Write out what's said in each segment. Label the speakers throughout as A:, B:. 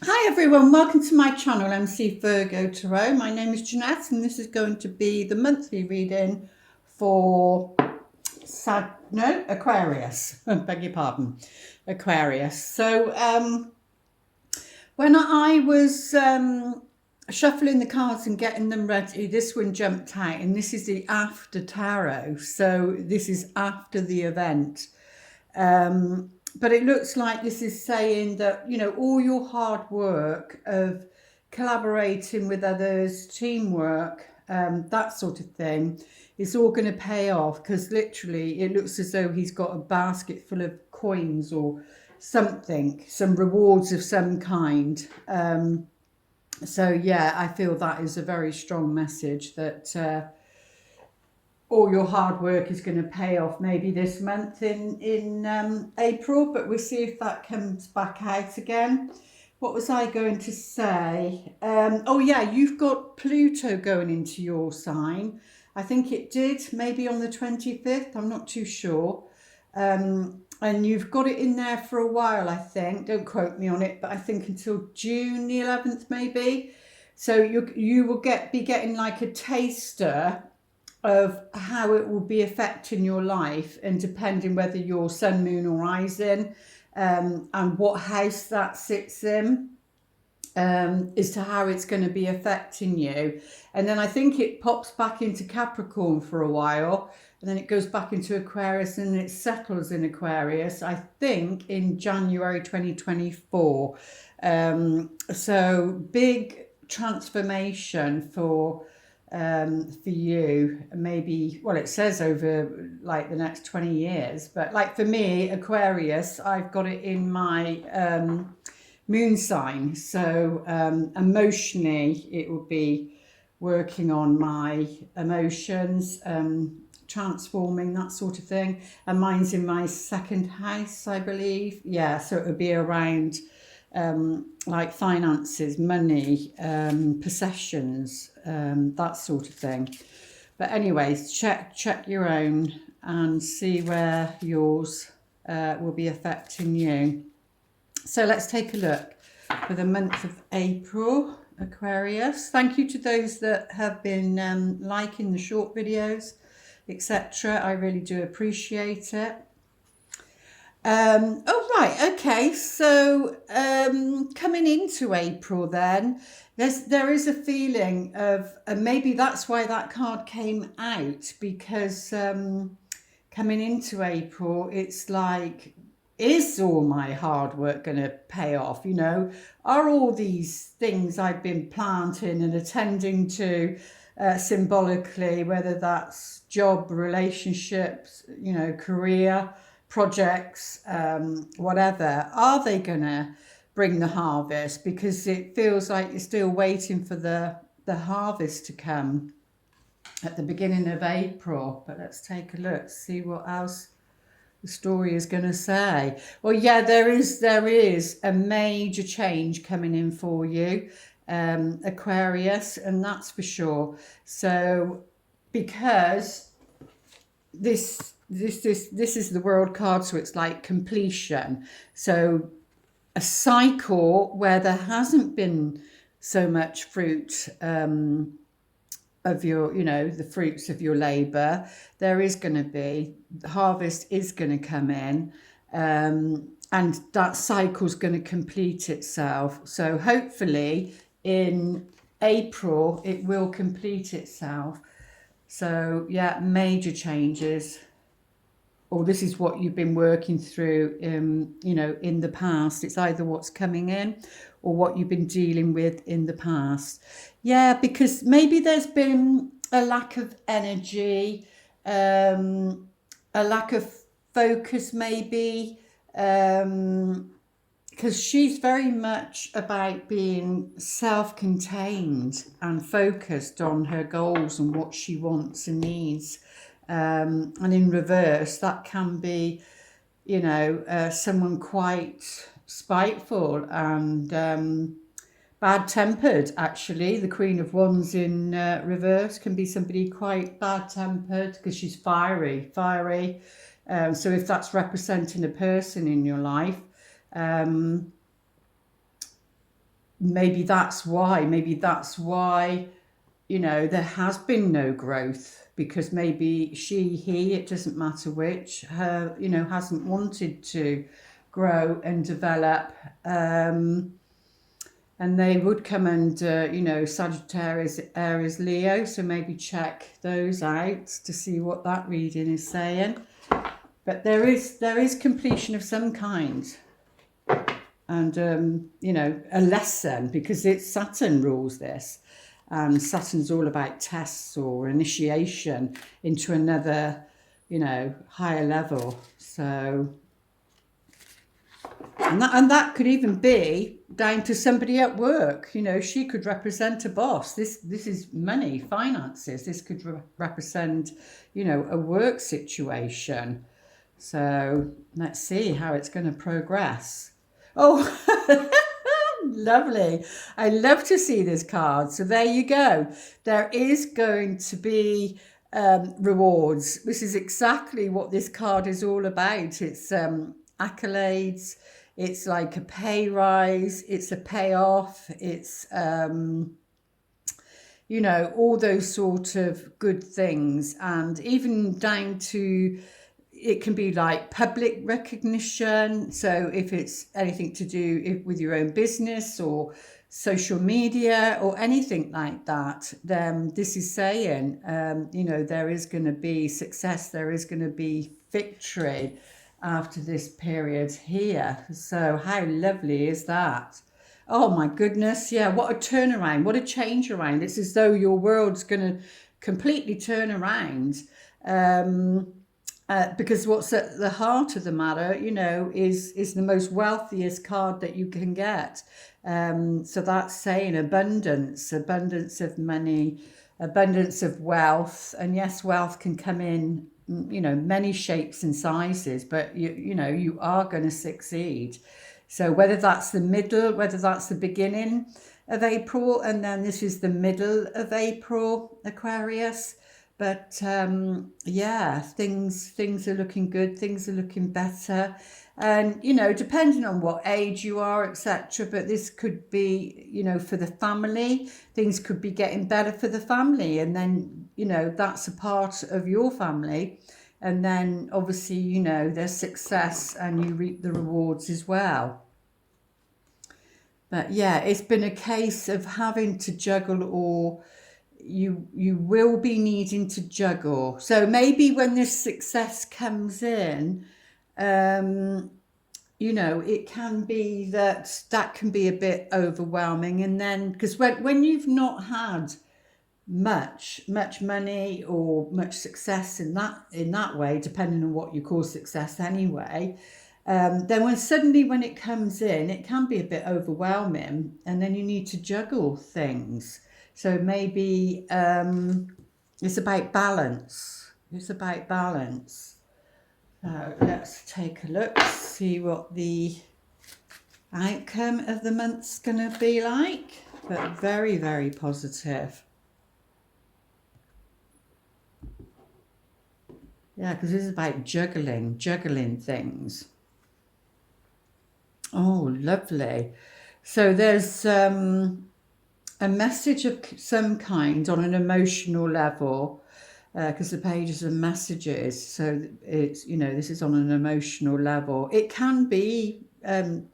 A: Hi everyone, welcome to my channel MC Virgo Tarot. My name is Jeanette and this is going to be the monthly reading for Aquarius. Beg your pardon, Aquarius. So when I was shuffling the cards and getting them ready, this one jumped out, and this is the after tarot. So this is after the event. But it looks like this is saying that, you know, all your hard work of collaborating with others, teamwork, that sort of thing, is all going to pay off, because literally it looks as though he's got a basket full of coins or something, some rewards of some kind. So yeah, I feel that is a very strong message that all your hard work is going to pay off maybe this month in April, but we'll see if that comes back out again. What was I going to say? Oh yeah, you've got Pluto going into your sign. I think it did, maybe on the 25th, I'm not too sure. And you've got it in there for a while, I think. Don't quote me on it, but I think until June the 11th maybe. So you will be getting like a taster of how it will be affecting your life, and depending whether you're sun, moon, or rising, and what house that sits in, as to how it's going to be affecting you. And then I think it pops back into Capricorn for a while, and then it goes back into Aquarius, and it settles in Aquarius, I think, in January 2024. So big transformation for you, maybe, well, it says over like the next 20 years, but like for me, Aquarius, I've got it in my moon sign. So emotionally, it will be working on my emotions, transforming, that sort of thing. And mine's in my second house, I believe. Yeah, so it would be around like finances, money, possessions, that sort of thing. But anyways, check your own and see where yours will be affecting you. So let's take a look for the month of April, Aquarius. Thank you to those that have been liking the short videos, etc. I really do appreciate it. Oh, right, okay. So coming into April, then there is a feeling of, and maybe that's why that card came out, because coming into April, it's like, is all my hard work going to pay off? You know, are all these things I've been planting and attending to symbolically, whether that's job, relationships, you know, career, projects, whatever, are they going to bring the harvest? Because it feels like you're still waiting for the harvest to come at the beginning of April. But let's take a look, see what else the story is going to say. Well, yeah, there is a major change coming in for you, Aquarius, and that's for sure. So because this is the world card, so it's like completion. So a cycle where there hasn't been so much fruit of your, you know, the fruits of your labor. There is going to be, the harvest is going to come in, and that cycle's going to complete itself. So hopefully in April it will complete itself. So yeah, major changes, or this is what you've been working through, you know, in the past. It's either what's coming in or what you've been dealing with in the past. Yeah, because maybe there's been a lack of energy, a lack of focus, maybe, because she's very much about being self-contained and focused on her goals and what she wants and needs. And in reverse, that can be, you know, someone quite spiteful and bad-tempered, actually. The Queen of Wands in reverse can be somebody quite bad-tempered because she's fiery. So if that's representing a person in your life, maybe that's why, you know, there has been no growth, because maybe she, he, it doesn't matter which, her, you know, hasn't wanted to grow and develop. And they would come under, you know, Sagittarius, Aries, Leo. So maybe check those out to see what that reading is saying. But there is completion of some kind, and you know, a lesson, because it's Saturn rules this, and Saturn's all about tests or initiation into another, you know, higher level. So, and that could even be down to somebody at work. You know, she could represent a boss. This is money, finances. This could represent, you know, a work situation. So let's see how it's going to progress. Oh, lovely. I love to see this card. So there you go. There is going to be rewards. This is exactly what this card is all about. It's accolades. It's like a pay rise. It's a payoff. It's, you know, all those sort of good things. And even down to, it can be like public recognition. So if it's anything to do with your own business or social media or anything like that, then this is saying, you know, there is going to be success. There is going to be victory after this period here. So how lovely is that? Oh my goodness. Yeah. What a turnaround. What a change around. It's as though your world's going to completely turn around. Because what's at the heart of the matter, you know, is the most wealthiest card that you can get. So that's saying abundance of money, abundance of wealth. And yes, wealth can come in, you know, many shapes and sizes, but you know, you are going to succeed. So whether that's the middle, whether that's the beginning of April, and then this is the middle of April, Aquarius. But yeah, things are looking good. Things are looking better, and you know, depending on what age you are, etc. But this could be, you know, for the family. Things could be getting better for the family, and then, you know, that's a part of your family, and then obviously, you know, there's success, and you reap the rewards as well. But yeah, it's been a case of having to juggle, or you will be needing to juggle. So maybe when this success comes in, you know, it can be that can be a bit overwhelming. And then, because when you've not had much money or much success in that way, depending on what you call success anyway, then when it comes in, it can be a bit overwhelming, and then you need to juggle things. So maybe it's about balance. It's about balance. So let's take a look, see what the outcome of the month's going to be like. But very, very positive. Yeah, because this is about juggling things. Oh, lovely. So there's a message of some kind on an emotional level, because the pages are messages. So it's, you know, this is on an emotional level. It can be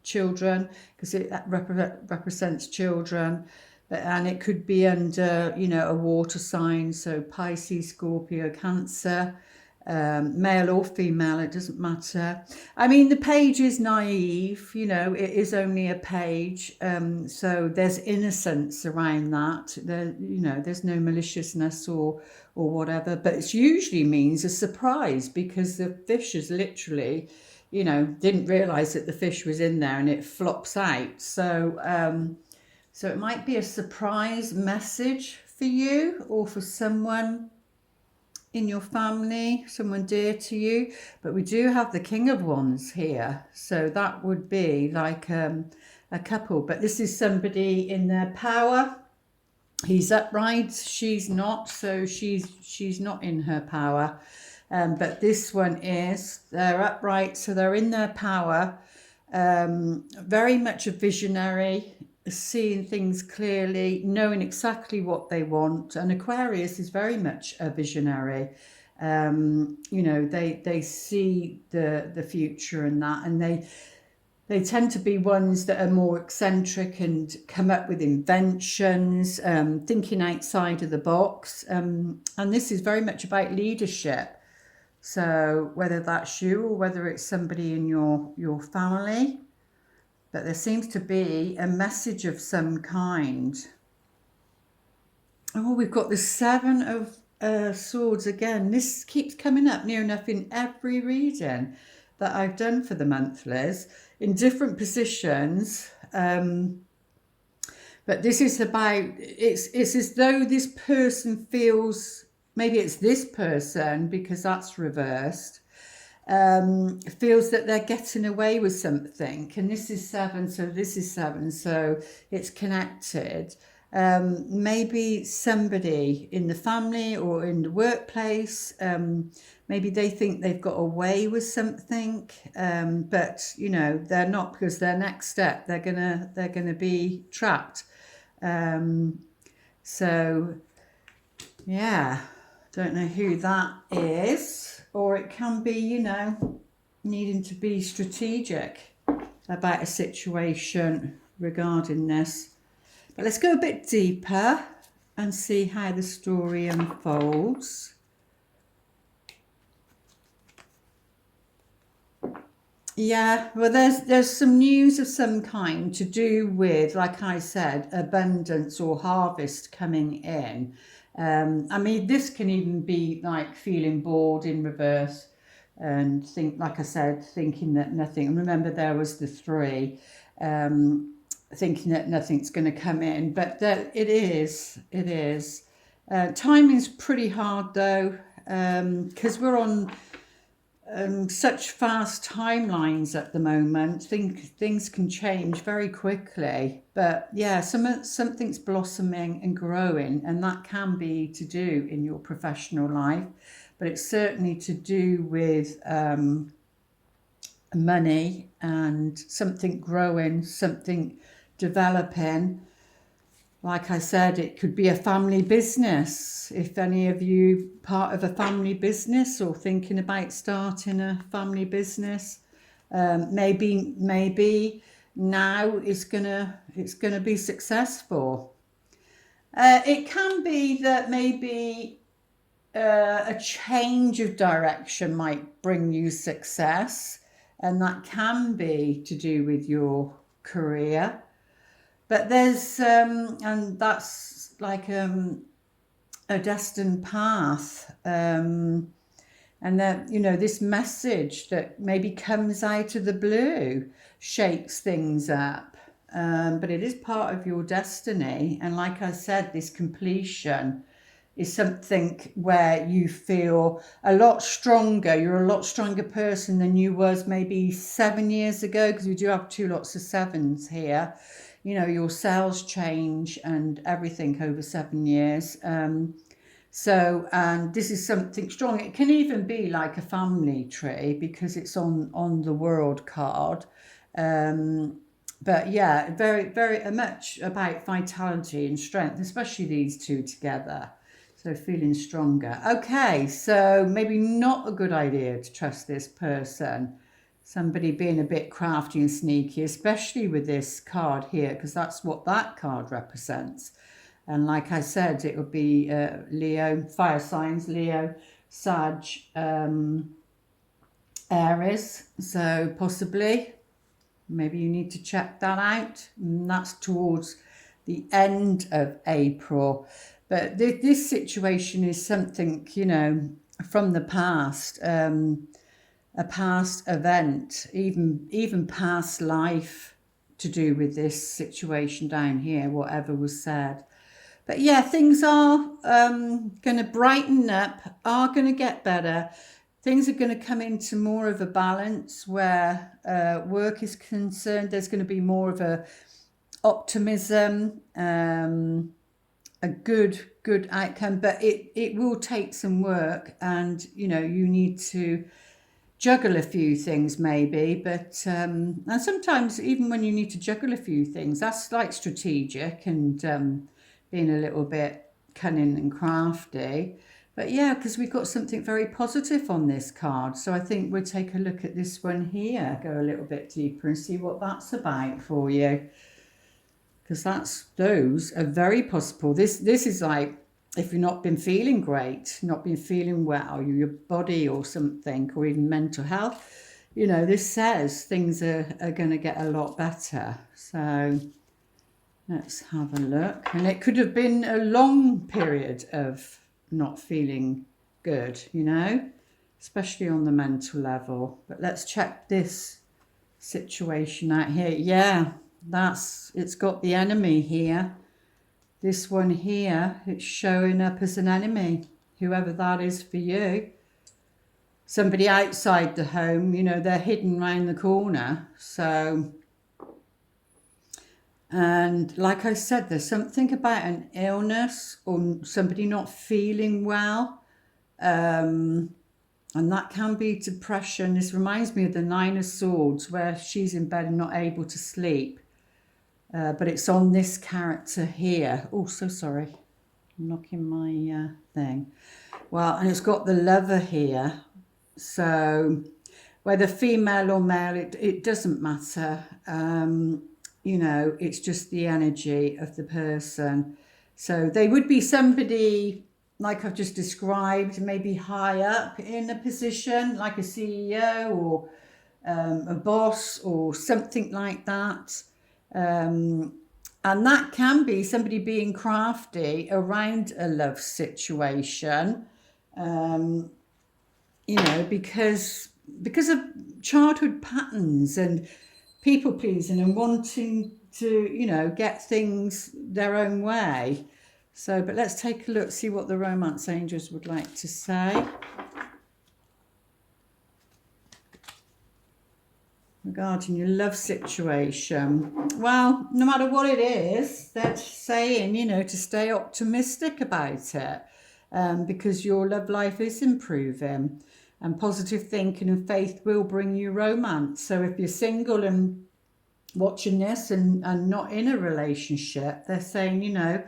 A: children, because it represents children. And it could be under, you know, a water sign. So Pisces, Scorpio, Cancer. Male or female, it doesn't matter. I mean, the page is naive, you know, it is only a page, so there's innocence around that. There, you know, there's no maliciousness or whatever, but it usually means a surprise, because the fish is literally, you know, didn't realize that the fish was in there, and it flops out. So so it might be a surprise message for you, or for someone in your family, someone dear to you. But we do have the King of Wands here, so that would be like a couple. But this is somebody in their power. He's upright, she's not, so she's not in her power. But this one is, they're upright, so they're in their power. Very much a visionary. seeing things clearly, knowing exactly what they want. And Aquarius is very much a visionary. You know, they see the future and that, and they tend to be ones that are more eccentric and come up with inventions, thinking outside of the box. And this is very much about leadership. So whether that's you or whether it's somebody in your family, but there seems to be a message of some kind. Oh, we've got the Seven of Swords again. This keeps coming up near enough in every reading that I've done for the monthlies in different positions. But this is about, it's as though this person feels, maybe it's this person because that's reversed, feels that they're getting away with something. And this is 7, so this is 7, so it's connected. Maybe somebody in the family or in the workplace, maybe they think they've got away with something, but you know they're not, because their next step they're gonna be trapped. So yeah, don't know who that is. Or it can be, you know, needing to be strategic about a situation regarding this. But let's go a bit deeper and see how the story unfolds. Yeah, well, there's some news of some kind to do with, like I said, abundance or harvest coming in. I mean, this can even be like feeling bored in reverse and like I said, thinking that nothing. And remember, there was the 3, thinking that nothing's going to come in, but it is. Timing's pretty hard though, because we're on such fast timelines at the moment. Things can change very quickly, but yeah, something's blossoming and growing, and that can be to do in your professional life, but it's certainly to do with money and something growing, something developing. Like I said, it could be a family business. If any of you part of a family business or thinking about starting a family business, maybe now it's gonna be successful. It can be that maybe a change of direction might bring you success, and that can be to do with your career. But there's, and that's like a destined path. And that, you know, this message that maybe comes out of the blue shakes things up. But it is part of your destiny. And like I said, this completion is something where you feel a lot stronger. You're a lot stronger person than you was maybe 7 years ago, because we do have 2 lots of 7s here. You know, your cells change and everything over 7 years. So, and this is something strong. It can even be like a family tree because it's on the world card. But yeah, very much about vitality and strength, especially these 2 together. So feeling stronger. Okay, so maybe not a good idea to trust this person. Somebody being a bit crafty and sneaky, especially with this card here, because that's what that card represents. And like I said, it would be Leo, fire signs, Leo, Sag, Aries. So possibly, maybe you need to check that out. And that's towards the end of April. But this situation is something, you know, from the past. A past event, even past life, to do with this situation down here, whatever was said. But yeah, things are going to brighten up, are going to get better. Things are going to come into more of a balance where work is concerned. There's going to be more of a optimism, a good outcome, but it will take some work, and you know, you need to juggle a few things maybe, but and sometimes even when you need to juggle a few things, that's like strategic and being a little bit cunning and crafty. But yeah, because we've got something very positive on this card, so I think we'll take a look at this one here, go a little bit deeper and see what that's about for you, because those are very possible. This is like, if you've not been feeling great, not been feeling well, your body or something, or even mental health, you know, this says things are going to get a lot better. So let's have a look. And it could have been a long period of not feeling good, you know, especially on the mental level. But let's check this situation out here. Yeah, it's got the enemy here. This one here, it's showing up as an enemy, whoever that is for you. Somebody outside the home, you know, they're hidden round the corner. So, and like I said, there's something about an illness or somebody not feeling well. And that can be depression. This reminds me of the Nine of Swords, where she's in bed and not able to sleep. But it's on this character here. Oh, so sorry. I'm knocking my thing. Well, and it's got the Lover here. So whether female or male, it doesn't matter. You know, it's just the energy of the person. So they would be somebody, like I've just described, maybe high up in a position, like a CEO or a boss or something like that. And that can be somebody being crafty around a love situation, you know, because of childhood patterns and people pleasing and wanting to, you know, get things their own way. So, but let's take a look, see what the romance angels would like to say regarding your love situation. Well, no matter what it is, they're saying, you know, to stay optimistic about it, because your love life is improving and positive thinking and faith will bring you romance. So if you're single and watching this and not in a relationship, they're saying, you know,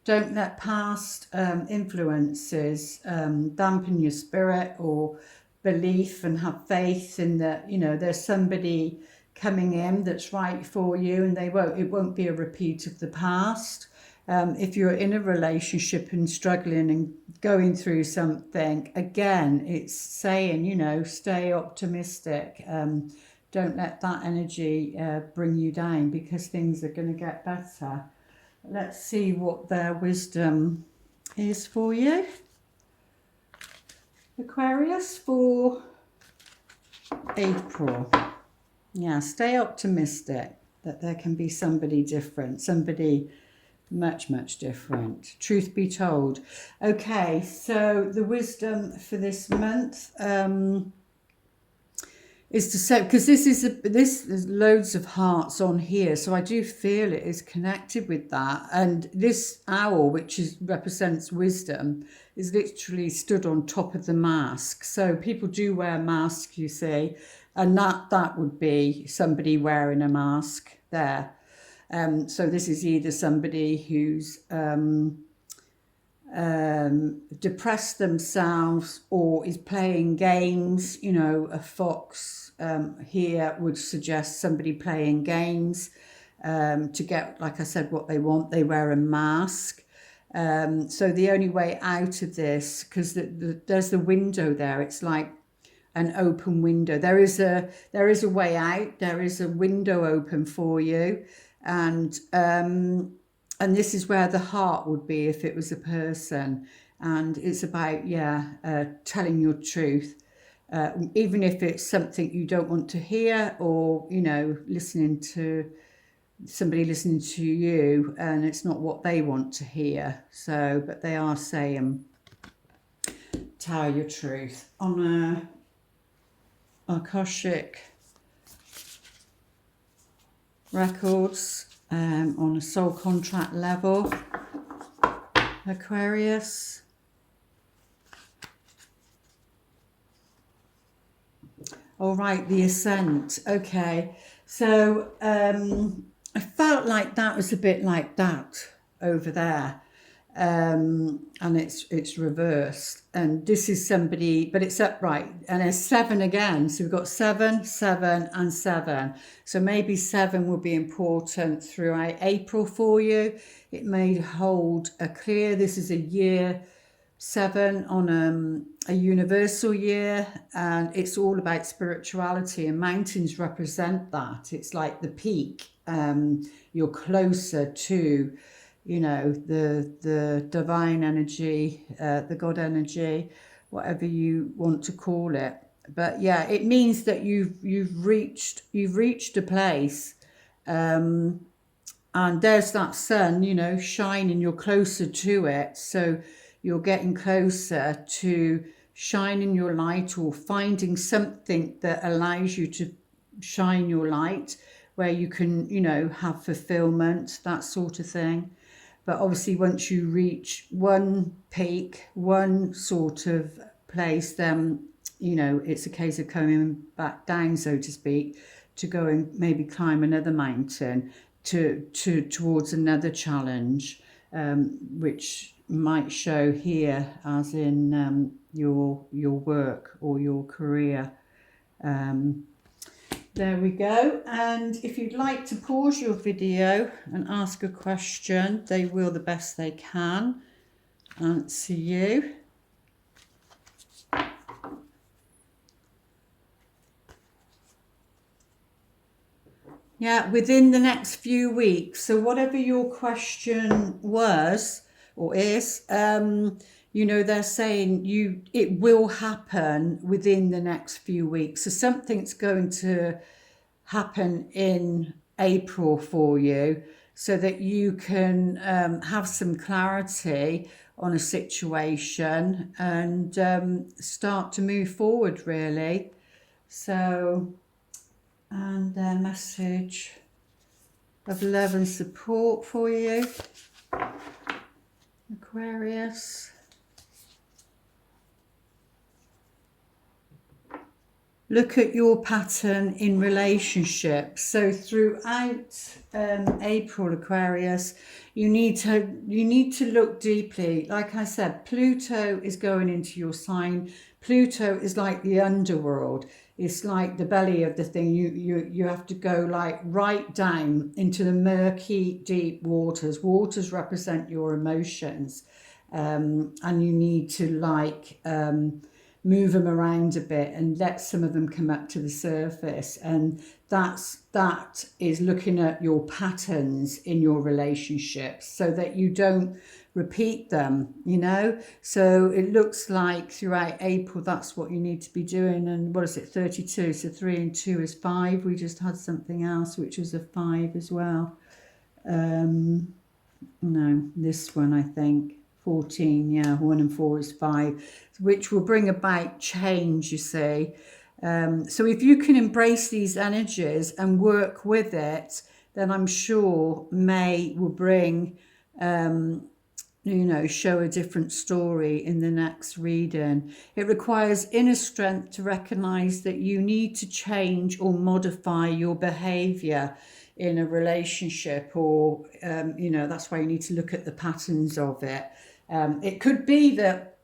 A: don't let past influences dampen your spirit or belief, and have faith in that, you know, there's somebody coming in that's right for you, and it won't be a repeat of the past. If you're in a relationship and struggling and going through something, again, it's saying, you know, stay optimistic. Don't let that energy bring you down, because things are going to get better. Let's see what their wisdom is for you, Aquarius, for April. Yeah, stay optimistic that there can be somebody different, somebody much, much different. Truth be told. Okay, so the wisdom for this month is to say, because there's loads of hearts on here, so I do feel it is connected with that. And this owl, which represents wisdom, is literally stood on top of the mask. So people do wear masks, you see, and that would be somebody wearing a mask there. So this is either somebody who's depressed themselves or is playing games. You know, a fox here would suggest somebody playing games to get, like I said, what they want. They wear a mask. So the only way out of this, because there's the window there, it's like an open window. There is a way out. There is a window open for you, and this is where the heart would be if it was a person. And it's about telling your truth, even if it's something you don't want to hear, or, you know, somebody listening to you and it's not what they want to hear. So, but they are saying tell your truth on a Akashic records, on a soul contract level, Aquarius. All right, the ascent. Okay. So I felt like that was a bit like that over there. And it's reversed. And this is somebody, but it's upright. And there's 7 again. So we've got 7, 7, and 7. So maybe 7 will be important throughout April for you. It may hold a clear. This is a year 7 on a universal year, and it's all about spirituality, and mountains represent that. It's like the peak. You're closer to, you know, the divine energy, the God energy, whatever you want to call it. But yeah, it means that you've reached a place, and there's that sun, you know, shining. You're closer to it, so you're getting closer to shining your light or finding something that allows you to shine your light, where you can, you know, have fulfillment, that sort of thing. But obviously once you reach one peak, one sort of place, then, you know, it's a case of coming back down, so to speak, to go and maybe climb another mountain towards another challenge, which might show here as in your work or your career. There we go. And if you'd like to pause your video and ask a question, they will the best they can answer you. Yeah, within the next few weeks. So whatever your question was or is, you know, they're saying it will happen within the next few weeks. So something's going to happen in April for you, so that you can have some clarity on a situation and start to move forward, really. So, and their message of love and support for you, Aquarius. Look at your pattern in relationships. So throughout April, Aquarius, you need to look deeply. Like I said, Pluto is going into your sign. Pluto is like the underworld. It's like the belly of the thing. You have to go like right down into the murky, deep waters. Waters represent your emotions, and you need to like move them around a bit and let some of them come up to the surface. And that is looking at your patterns in your relationships, so that you don't repeat them, you know. So it looks like throughout April that's what you need to be doing. And what is it, 32? So 3 and 2 is 5. We just had something else which was a 5 as well. No, this one I think 14, yeah, 1 and 4 is 5, which will bring about change, you see. So if you can embrace these energies and work with it, then I'm sure May will bring, you know, show a different story in the next reading. It requires inner strength to recognize that you need to change or modify your behavior in a relationship, or, you know, that's why you need to look at the patterns of it. It could be that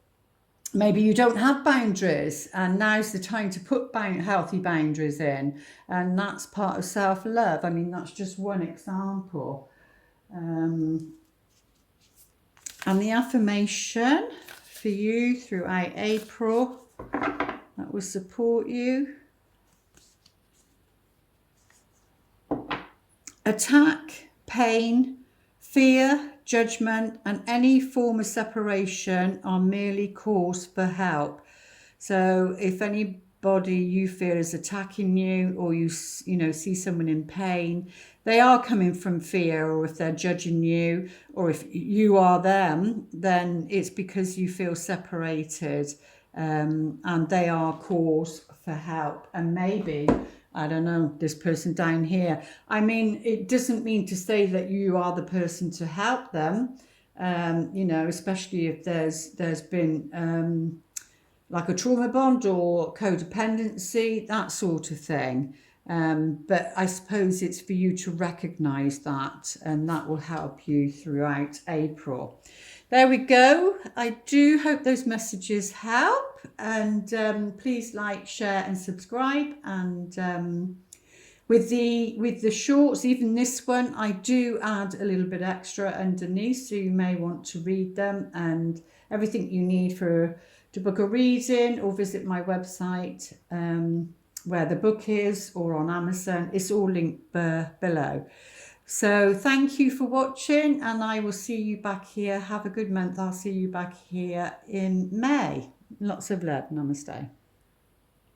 A: maybe you don't have boundaries, and now's the time to put healthy boundaries in, and that's part of self-love. I mean, that's just one example. And the affirmation for you throughout April that will support you. Attack, pain, fear, judgment, and any form of separation are merely calls for help. So if anybody you feel is attacking you, or you know, see someone in pain, they are coming from fear, or if they're judging you, or if you are them, then it's because you feel separated, and they are calls for help. And maybe, I don't know, this person down here, I mean, it doesn't mean to say that you are the person to help them, you know, especially if there's been like a trauma bond or codependency, that sort of thing. But I suppose it's for you to recognise that, and that will help you throughout April. There we go. I do hope those messages help, and please like, share and subscribe. And with the shorts, even this one, I do add a little bit extra underneath, so you may want to read them, and everything you need to book a reading or visit my website, where the book is, or on Amazon. It's all linked below. So thank you for watching, and I will see you back here. Have a good month. I'll see you back here in May. Lots of love. Namaste.